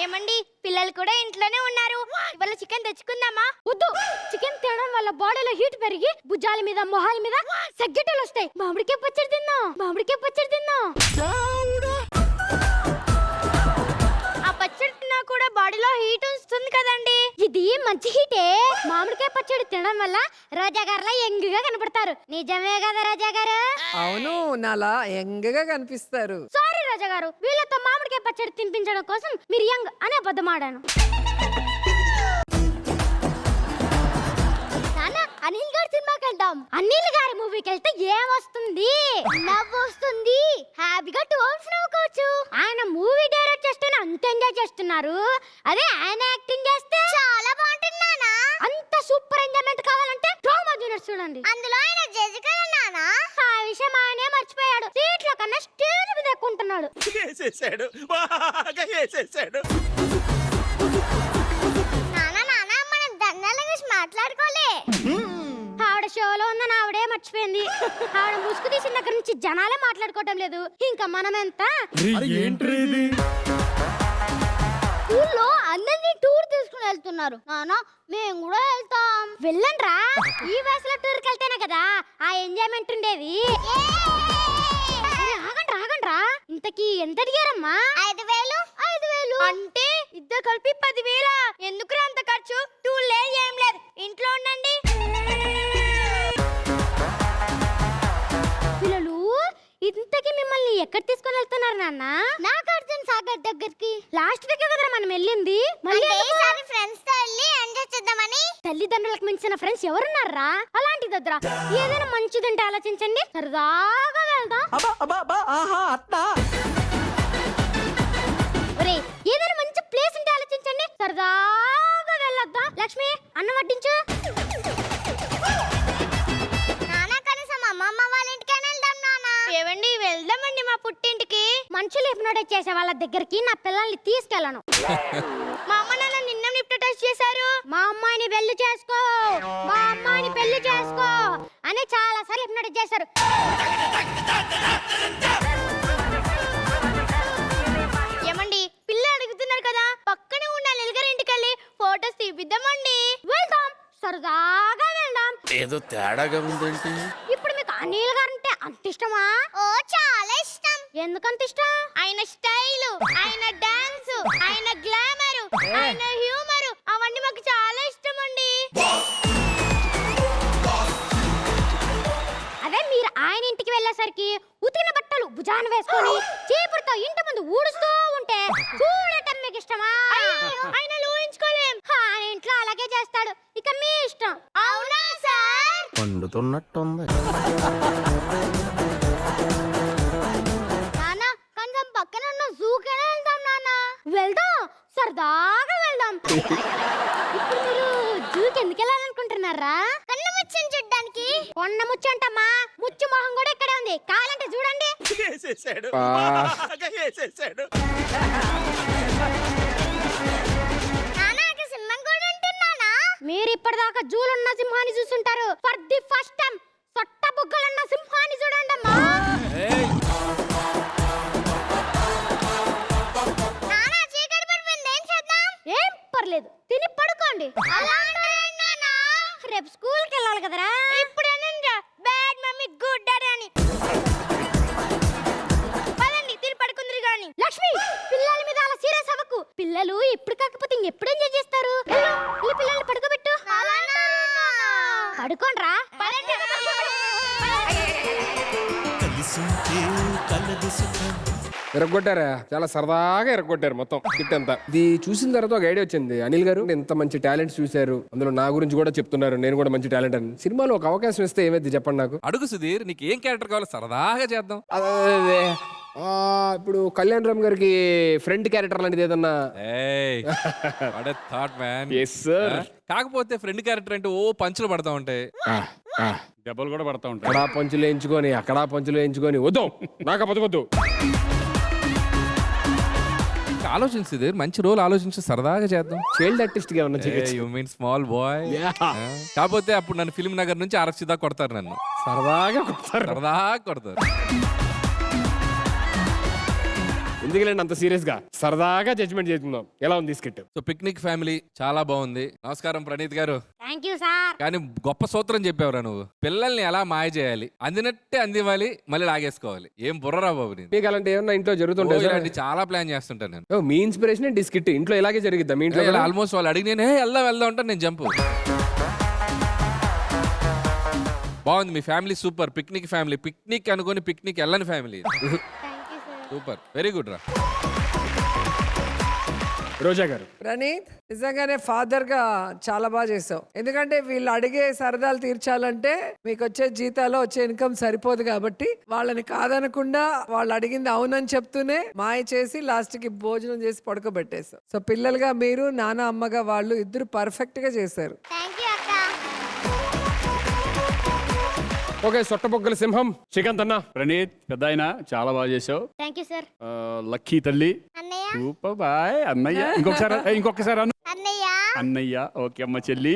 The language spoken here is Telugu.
ఏమండి పిల్లలు కూడా ఇంట్లోనే ఉన్నారు. ఇవాళ చికెన్ తెచ్చుకుందామా? వద్దు. చికెన్ తినడం వల్ల బాడీలో హీట్ పెరిగి భుజాల మీద మొహాల మీద సగ్గెటలు వస్తాయి. మామిడికాయ పచ్చడి తిందాం. ఆ పచ్చడి తిన్నా కూడా బాడీలో హీట్ వస్తుంది కదండి. ఇది మంచి హీటే. మామిడికాయ పచ్చడి తినడం వల్ల రాజా గారులా యంగ్గా కనపడతారు. నిజమే కదా రాజా గారు? అవును, నాలా యంగ్గా కనిపిస్తారు. సారీ రాజా గారు, వీళ్ళతో మామిడికాయ పచ్చడి తినిపించడం కోసం మీరు యంగ్ అనే అబద్ధం ఆడాను. అనిల్ గారి సినిమాకి వెళ్దాం. అనిల్ గారి మూవీకి వెళ్తే ఏమొస్తుంది? నవ్వు వస్తుంది. హ్యాపీగా 2 hours నవ్వుకోవచ్చు. ఆయన మూవీ డైరెక్ట్ చేస్తేనే అంత ఎంజాయ్ చేస్తున్నారు. అదే ఆయన యాక్టింగ్ చేస్తే చాలా బాగుంటుంది నానా. అంత సూపర్ ఎంజాయ్మెంట్ కావాలంటే డ్రామా జూనియర్స్ చూడండి. అందులో ఆయన జడ్జి కదా నానా. ఆ విషయం ఆయనే మర్చిపోయాడు. సీట్ల కన్నా స్టేజ్ మీద ఎక్కుంటున్నాడు. వేసేసాడు, బాగా వేసేసాడు. నానా నానా మనం దండాల గురించి మాట్లాడుకోలే. ఆవిడ షోలో ఉందని ఆవిడే మర్చిపోయింది. ఆవిడ ముసుగు తీసిన దగ్గర నుంచి జనాలే మాట్లాడుకోవటం లేదు. ఇంకా మనమెంత ఊళ్ళో అందరినీ టూర్ తీసుకుని వెళ్తున్నారు. నానా మేము కూడా వెళ్తాం. వెళ్ళండ్రా. ఈ వయసులో టూర్కి వెళ్తేనే కదా ఆ ఎంజాయ్మెంట్ ఉండేది. ఆగండ్రా. ఇంతకీ ఎంత అడిగారమ్మా? 5,000 అంటే ఇద్దరు కలిపి 10,000. ఎందుకు అంత ఖర్చు? టూర్ లేదు ఏం లేదు, ఇంట్లో ఉండండి. పిల్లలు ఇంతకీ మిమ్మల్ని ఎక్కడ తీసుకొని వెళ్తున్నారు నాన్న? నాగార్జున సాగర్ దగ్గరికి. లాస్ట్ దగ్గర కదా మనం వెళ్ళింది. మళ్ళీ ఈసారి ఫ్రెండ్స్ తో వెళ్ళి ఎంజాయ్ చేద్దామని. తల్లిదండ్రులకు మించిన ఫ్రెండ్స్ ఎవరున్నారా? అలాంటి దగ్గర ఏదైనా మంచిదంటే ఆలోచించండి. సరదాగా వెళ్దాం. ఒరేయ్, ఏదైనా మంచి ప్లేస్ ఉంటే ఆలోచించండి. సరదాగా వెళ్ళొద్దాం. లక్ష్మి, అన్నం వడ్డించు. నానా కనీసం అమ్మమ్మ వాళ్ళ ఇంటికైనా వెళ్దాం నానా. ఏవండి వెళ్దామండి మా పుట్టింటికి. మనుషులు హిప్నోటైజ్ చేసే వాళ్ళ దగ్గరికి నా పిల్లల్ని తీసుకెళ్ళను. మా అమ్మ నాన్న నిన్న హిప్నోటైజ్ చేశారు. మా అమ్మాయిని పెళ్లి చేసుకో అని చాలా సార్లు హిప్నోటైజ్ చేశారు. ఏమండి పిల్లలు అడుగుతున్నారు కదా, పక్కనే ఉన్న నిలగర ఇంటికి వెళ్ళి ఫోటోస్ తీపిద్దామండి. వెళ్దాం, సరదాగా వెళ్దాం. ఏదో తేడాగా ఉందేంటి? ఇప్పుడు మీకు అనిల్ గారు అంటే అంత ఇష్టమా? ఓ చాలా ఇష్టం. ఎందుకంత ఇష్టం? ఆయన స్టైల్, ఆయన డాన్స్, ఆయన గ్లామర్, ఆయన హ్యూమర్ అవన్నీ మాకు చాలా ఇష్టం అండి. అదే మీరు ఆయన ఇంటికి వెళ్ళేసరికి ఉతికిన బట్టలు భుజాన వేసుకొని చీపురుతో ఇంటి ముందు ఊడుస్తూ ఉంటే చూడటం మీకు ఇష్టమా? ఆయన ఊహించుకోలేం. ఆయన ఇంట్లో అలాగే చేస్తాడు. ఇక మీ ఇష్టం. అవునా సార్? పండుతున్నట్టుంది. నానా కొంచెం పక్కన ఉన్న జూకైనా వెళ్దాం నానా. వెళ్దాం, సరదాగా వెళ్దాం. ఇప్పుడు మీరు జూకి ఎందుకు వెళ్ళాలనుకుంటున్నారా? కన్ను ముచ్చని చూడ్డానికి. కొండ ముచ్చు అంటమ్మా, ముచ్చు మొహం కూడా ఇక్కడే ఉంది. కావాలంటే చూడండి. వేసేసాడు, బాగా వేసేసాడు. నానా అక్కడ సింహం కూడా ఉంటున్నానా? మీరు ఇప్పటిదాకా జూలున్న సింహాన్ని చూసుంటారు. ఫర్ ది ఫస్ట్ టైం సొట్ట బుగ్గలున్న సింహాన్ని చూడండి అమ్మా. నానా చీకటి పడిపోయింది, ఏం చేద్దాం? ఏం పర్లేదు, తిని పడుకోండి. అలా అంటారేంటి నానా? రేపు స్కూల్కి వెళ్ళాలి కదరా. ఇప్పుడు అనండ్రా బ్యాడ్ మమ్మీ గుడ్ డాడీ అని. పదండి తిని పడుకుందరు గాని. లక్ష్మి, పిల్లల మీద అలా సీరియస్ అవ్వకు. పిల్లలు ఇప్పుడు కాకపోతే ఇంకెప్పుడు ఎంజాయ్ చేస్తారు. ఈ పిల్లల్ని పడుకోబెట్టు. పడుకోండ్రా. ఎరగొట్టారా? చాలా సరదాగా ఎరగొట్టారు మొత్తం కిట్ అంతా. ఇది చూసిన తర్వాత ఒక ఐడియా వచ్చింది. అనిల్ గారు ఇంత మంచి టాలెంట్స్ చూశారు, అందులో నా గురించి కూడా చెప్తున్నారు. నేను కూడా మంచి టాలెంట్ అని. సినిమాలో ఒక అవకాశం ఇస్తే ఏమైంది చెప్పండి నాకు. అడుగు సుధీర్, నీకు ఏం క్యారెక్టర్ కావాలో సరదాగా చేద్దాం. అదే ఇప్పుడు కళ్యాణ్ రామ్ గారికి ఫ్రెండ్ క్యారెక్టర్ లాంటిది ఏదన్నా. That man. Yes sir. కాకపోతే ఫ్రెండ్ క్యారెక్టర్ అంటే ఓ పంచులు పడతా ఉంటాయి, దెబ్బలు కూడా పడతా ఉంటాయి. అక్కడ పంచులు వేయించుకొని అక్కడ పంచులు వేయించుకొని వద్దు, నాకు బతకొద్దు. ఆలోచించు సుధీర్, మంచి రోల్ ఆలోచించి సరదాగా చేద్దాం. చైల్డ్ ఆర్టిస్ట్ గా ఉన్న యు మీన్ స్మాల్ బాయ్. కాకపోతే అప్పుడు నన్ను ఫిల్మ్ నగర్ నుంచి ఆర్ఎఫ్సి దాకా కొడతారు. నన్ను సరదాగా కొడతారు. సరదాగా కొడతారు. ఎందుకులేండి అంత సీరియస్ గా సరదాగా జడ్జ్మెంట్ చేస్తున్నాం. ఎలా ఉంది స్కిట్? సో పిక్నిక్ ఫ్యామిలీ చాలా బాగుంది. నమస్కారం ప్రణీత్ గారు. Thank you sir. కానీ గొప్ప సూత్రం చెప్పావురా నువ్వు. పిల్లల్ని ఎలా మాయ చేయాలి, అందినట్టే అందివ్వాలి, మళ్ళీ లాగేసుకోవాలి. ఏం బుర్రరా బాబు నేను. మీకు అలాంటి ఏమన్నా ఇంట్లో జరుగుతుంటాయి సార్? ఇలాంటి చాలా ప్లాన్ చేస్తుంటాను నేను. ఓ, మీ ఇన్స్పిరేషన్ ఏంటి స్కిట్? ఇంట్లో ఇలాగే జరిగిద్దా మీ ఇంట్లో? ఆల్మోస్ట్ వాళ్ళు అడిగి నేను వెళ్దాం అంటే నేను జంపు. బాగుంది మీ family, super. Picnic family, picnic అనుకొని పిక్నిక్ వెళ్ళని ఫ్యామిలీ. సూపర్, వెరీ గుడ్ రా. రోజా గారు. ప్రణీత్, నిజంగానే ఫాదర్ గా చాలా బాగా చేసావు. ఎందుకంటే వీళ్ళు అడిగే సరదాలు తీర్చాలంటే మీకు వచ్చే జీతాలో వచ్చే ఇన్కమ్ సరిపోదు కాబట్టి వాళ్ళని కాదనకుండా వాళ్ళు అడిగింది అవునని చెప్తూనే మాయ చేసి లాస్ట్ కి భోజనం చేసి పడుకోబెట్టేశావు. సో పిల్లలుగా మీరు, నాన్న అమ్మగా వాళ్ళు ఇద్దరు పర్ఫెక్ట్ గా చేశారు. థ్యాంక్ యూ అక్క. ఓకే, సొట్టబొగ్గల సింహం శ్రీకాంత్ అన్న. ప్రణీత్ పెద్ద ఆయన చాలా బాగా చేసావు. Thank you sir. లక్కీ తల్లి అన్నయ్య. Super boy. అన్నయ్య ఇంకొకసారి అను. అన్నయ్య. అన్నయ్య. ఓకే అమ్మ చెల్లి.